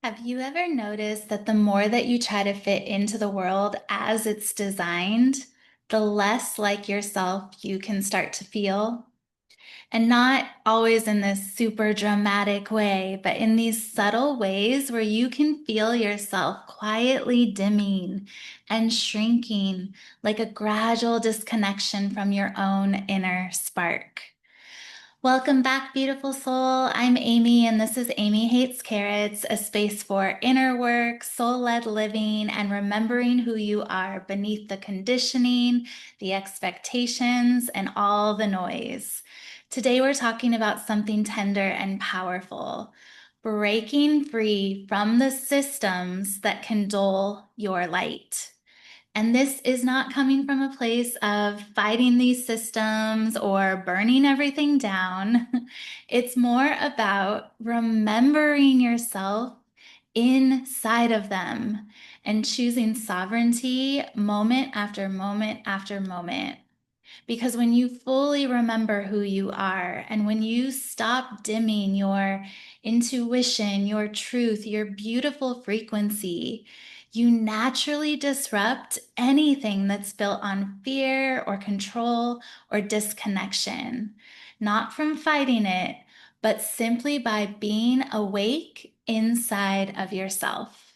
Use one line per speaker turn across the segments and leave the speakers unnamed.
Have you ever noticed that the more that you try to fit into the world as it's designed, the less like yourself you can start to feel? And not always in this super dramatic way, but in these subtle ways where you can feel yourself quietly dimming and shrinking, like a gradual disconnection from your own inner spark. Welcome back, beautiful soul. I'm Amy, and this is Amy Hates Carrots, a space for inner work, soul led living, and remembering who you are beneath the conditioning, the expectations, and all the noise. Today, we're talking about something tender and powerful, breaking free from the systems that can dull your light. And this is not coming from a place of fighting these systems or burning everything down. It's more about remembering yourself inside of them and choosing sovereignty moment after moment after moment. Because when you fully remember who you are, and when you stop dimming your intuition, your truth, your beautiful frequency, you naturally disrupt anything that's built on fear or control or disconnection, not from fighting it, but simply by being awake inside of yourself.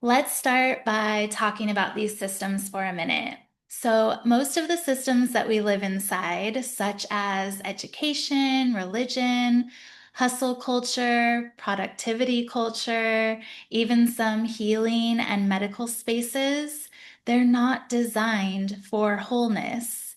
Let's start by talking about these systems for a minute. So, most of the systems that we live inside, such as education, religion, hustle culture, productivity culture, even some healing and medical spaces, they're not designed for wholeness.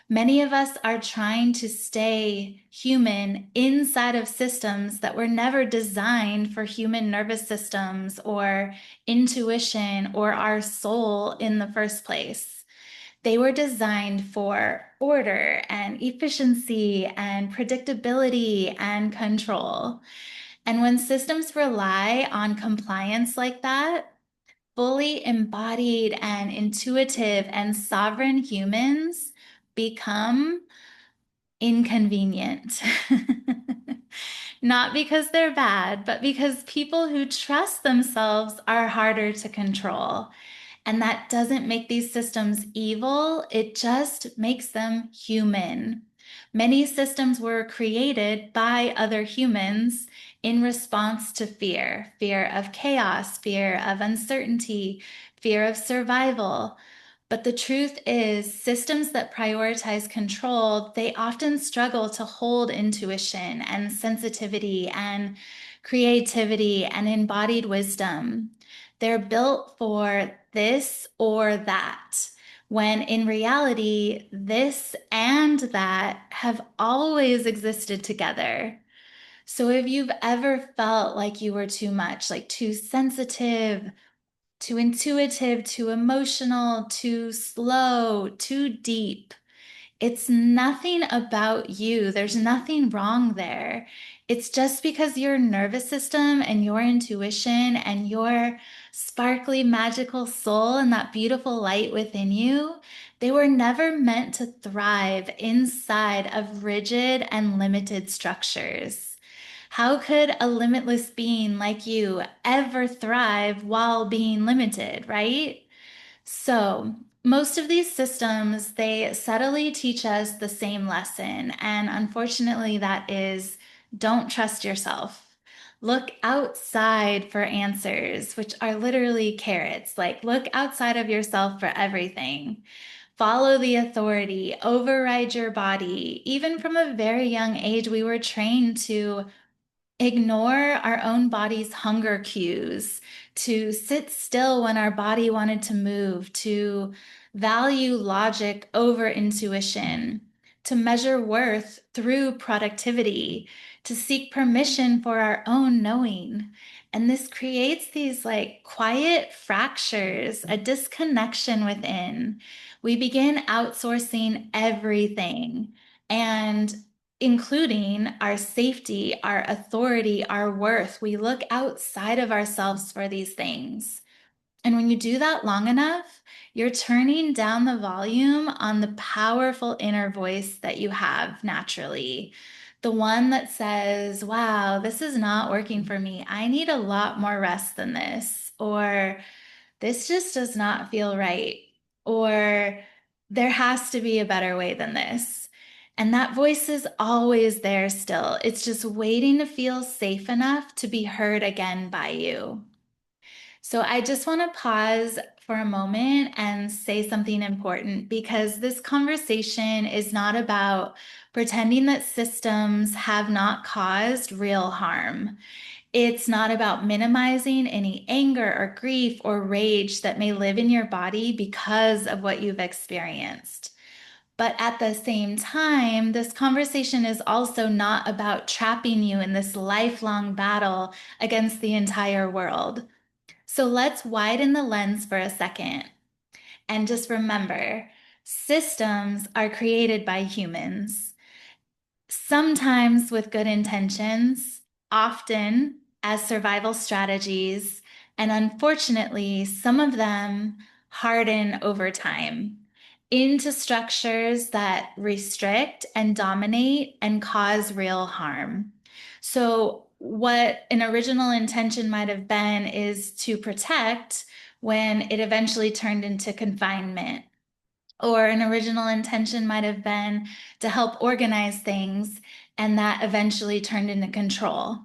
Many of us are trying to stay human inside of systems that were never designed for human nervous systems or intuition or our soul in the first place. They were designed for order and efficiency and predictability and control. And when systems rely on compliance like that, fully embodied and intuitive and sovereign humans become inconvenient. Not because they're bad, but because people who trust themselves are harder to control. And that doesn't make these systems evil, it just makes them human. Many systems were created by other humans in response to fear of chaos, fear of uncertainty, fear of survival. But the truth is, systems that prioritize control, they often struggle to hold intuition and sensitivity and creativity and embodied wisdom. They're built for this or that, when in reality, this and that have always existed together. So if you've ever felt like you were too much, like too sensitive, too intuitive, too emotional, too slow, too deep, it's nothing about you. There's nothing wrong there. It's just because your nervous system and your intuition and your sparkly, magical soul and that beautiful light within you, they were never meant to thrive inside of rigid and limited structures. How could a limitless being like you ever thrive while being limited, right? So, most of these systems, they subtly teach us the same lesson. And unfortunately, that is don't trust yourself. Look outside for answers, which are literally carrots. Like, look outside of yourself for everything. Follow the authority, override your body. Even from a very young age, we were trained to ignore our own body's hunger cues, to sit still when our body wanted to move, to value logic over intuition, to measure worth through productivity, to seek permission for our own knowing. And this creates these like quiet fractures, a disconnection within. We begin outsourcing everything. And including our safety, our authority, our worth. We look outside of ourselves for these things. And when you do that long enough, you're turning down the volume on the powerful inner voice that you have naturally. The one that says, wow, this is not working for me. I need a lot more rest than this. Or this just does not feel right. Or there has to be a better way than this. And that voice is always there still. It's just waiting to feel safe enough to be heard again by you. So I just want to pause for a moment and say something important because this conversation is not about pretending that systems have not caused real harm. It's not about minimizing any anger or grief or rage that may live in your body because of what you've experienced. But at the same time, this conversation is also not about trapping you in this lifelong battle against the entire world. So let's widen the lens for a second and just remember systems are created by humans, sometimes with good intentions, often as survival strategies, and unfortunately, some of them harden over time into structures that restrict and dominate and cause real harm. So, what an original intention might have been is to protect when it eventually turned into confinement. Or an original intention might have been to help organize things, and that eventually turned into control.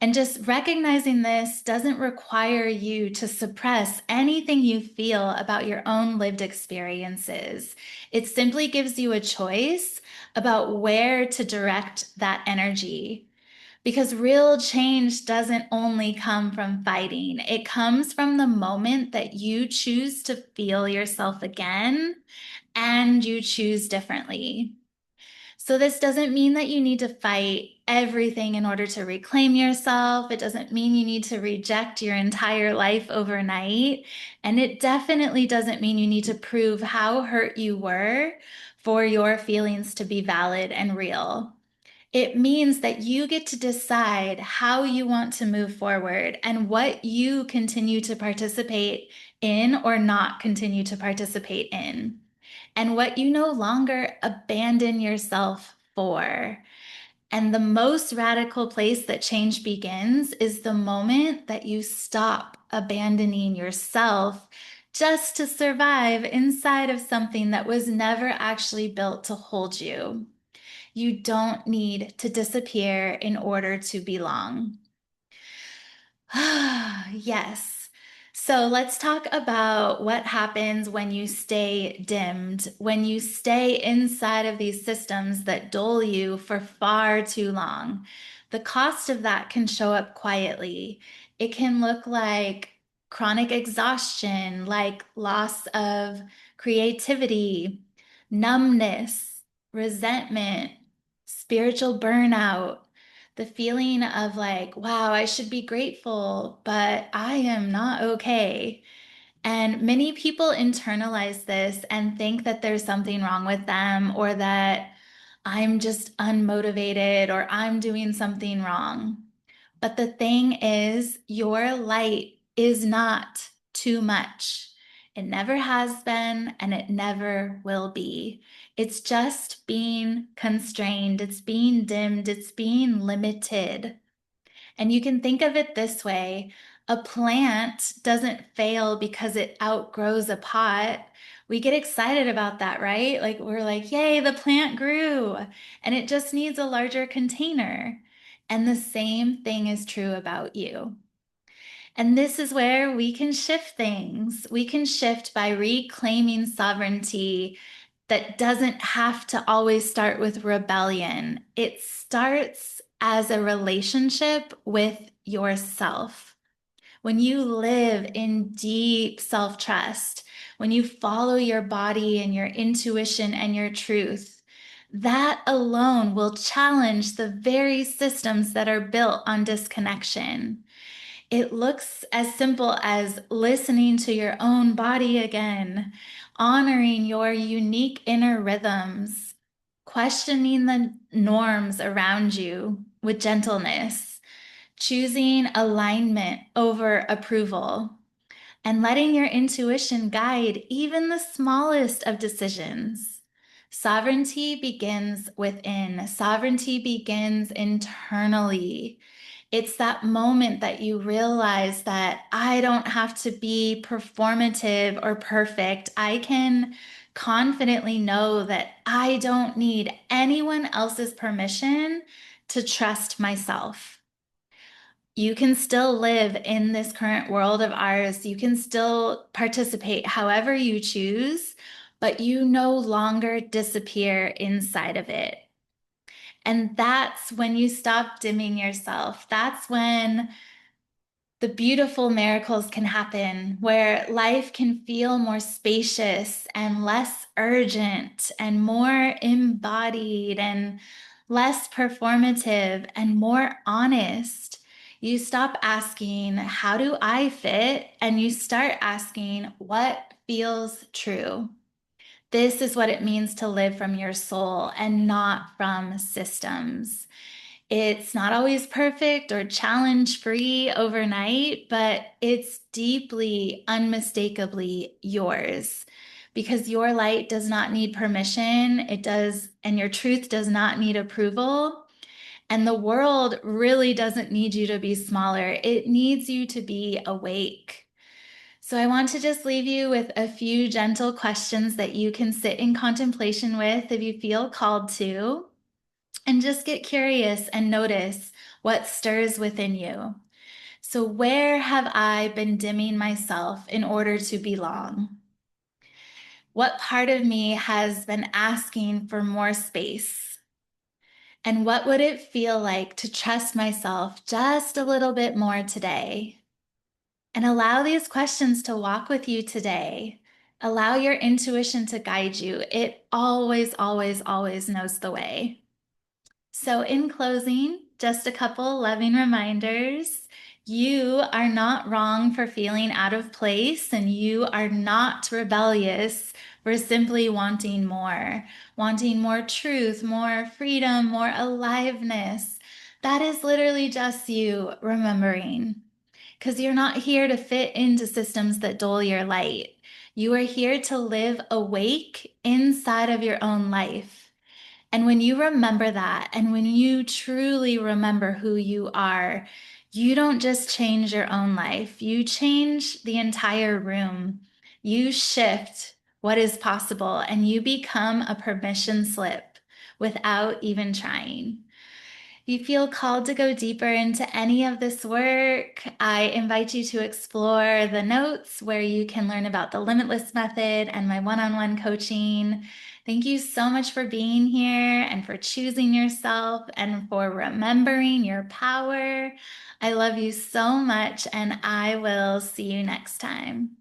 And just recognizing this doesn't require you to suppress anything you feel about your own lived experiences. It simply gives you a choice about where to direct that energy. Because real change doesn't only come from fighting, it comes from the moment that you choose to feel yourself again and you choose differently. So, this doesn't mean that you need to fight everything in order to reclaim yourself. It doesn't mean you need to reject your entire life overnight. And it definitely doesn't mean you need to prove how hurt you were for your feelings to be valid and real. It means that you get to decide how you want to move forward and what you continue to participate in or not continue to participate in, and what you no longer abandon yourself for. And the most radical place that change begins is the moment that you stop abandoning yourself just to survive inside of something that was never actually built to hold you. You don't need to disappear in order to belong. Yes. So let's talk about what happens when you stay dimmed, when you stay inside of these systems that dull you for far too long. The cost of that can show up quietly. It can look like chronic exhaustion, like loss of creativity, numbness, resentment, spiritual burnout, the feeling of like, wow, I should be grateful, but I am not okay. And many people internalize this and think that there's something wrong with them or that I'm just unmotivated or I'm doing something wrong. But the thing is, your light is not too much. It never has been and it never will be. It's just being constrained, it's being dimmed, it's being limited. And you can think of it this way: a plant doesn't fail because it outgrows a pot. We get excited about that, right? Like we're like, yay, the plant grew, and it just needs a larger container. And the same thing is true about you. And this is where we can shift things. We can shift by reclaiming sovereignty that doesn't have to always start with rebellion. It starts as a relationship with yourself. When you live in deep self trust, when you follow your body and your intuition and your truth, that alone will challenge the very systems that are built on disconnection. It looks as simple as listening to your own body again, honoring your unique inner rhythms, questioning the norms around you with gentleness, choosing alignment over approval, and letting your intuition guide even the smallest of decisions. Sovereignty begins within. Sovereignty begins internally. It's that moment that you realize that I don't have to be performative or perfect. I can confidently know that I don't need anyone else's permission to trust myself. You can still live in this current world of ours. You can still participate however you choose, but you no longer disappear inside of it. And that's when you stop dimming yourself. That's when the beautiful miracles can happen, where life can feel more spacious and less urgent and more embodied and less performative and more honest. You stop asking, how do I fit? And you start asking, what feels true? This is what it means to live from your soul and not from systems. It's not always perfect or challenge free overnight, but it's deeply, unmistakably yours because your light does not need permission. It does, and your truth does not need approval. And the world really doesn't need you to be smaller. It needs you to be awake. So I want to just leave you with a few gentle questions that you can sit in contemplation with if you feel called to. And just get curious and notice what stirs within you. So, where have I been dimming myself in order to belong? What part of me has been asking for more space? And what would it feel like to trust myself just a little bit more today? And allow these questions to walk with you today. Allow your intuition to guide you. It always, always, always knows the way. So, in closing, just a couple loving reminders. You are not wrong for feeling out of place, and you are not rebellious for simply wanting more truth, more freedom, more aliveness. That is literally just you remembering. Because you're not here to fit into systems that dull your light. You are here to live awake inside of your own life. And when you remember that, and when you truly remember who you are, you don't just change your own life, you change the entire room. You shift what is possible, and you become a permission slip without even trying. If you feel called to go deeper into any of this work, I invite you to explore the notes where you can learn about the Limitless Method and my one-on-one coaching. Thank you so much for being here and for choosing yourself and for remembering your power. I love you so much, and I will see you next time.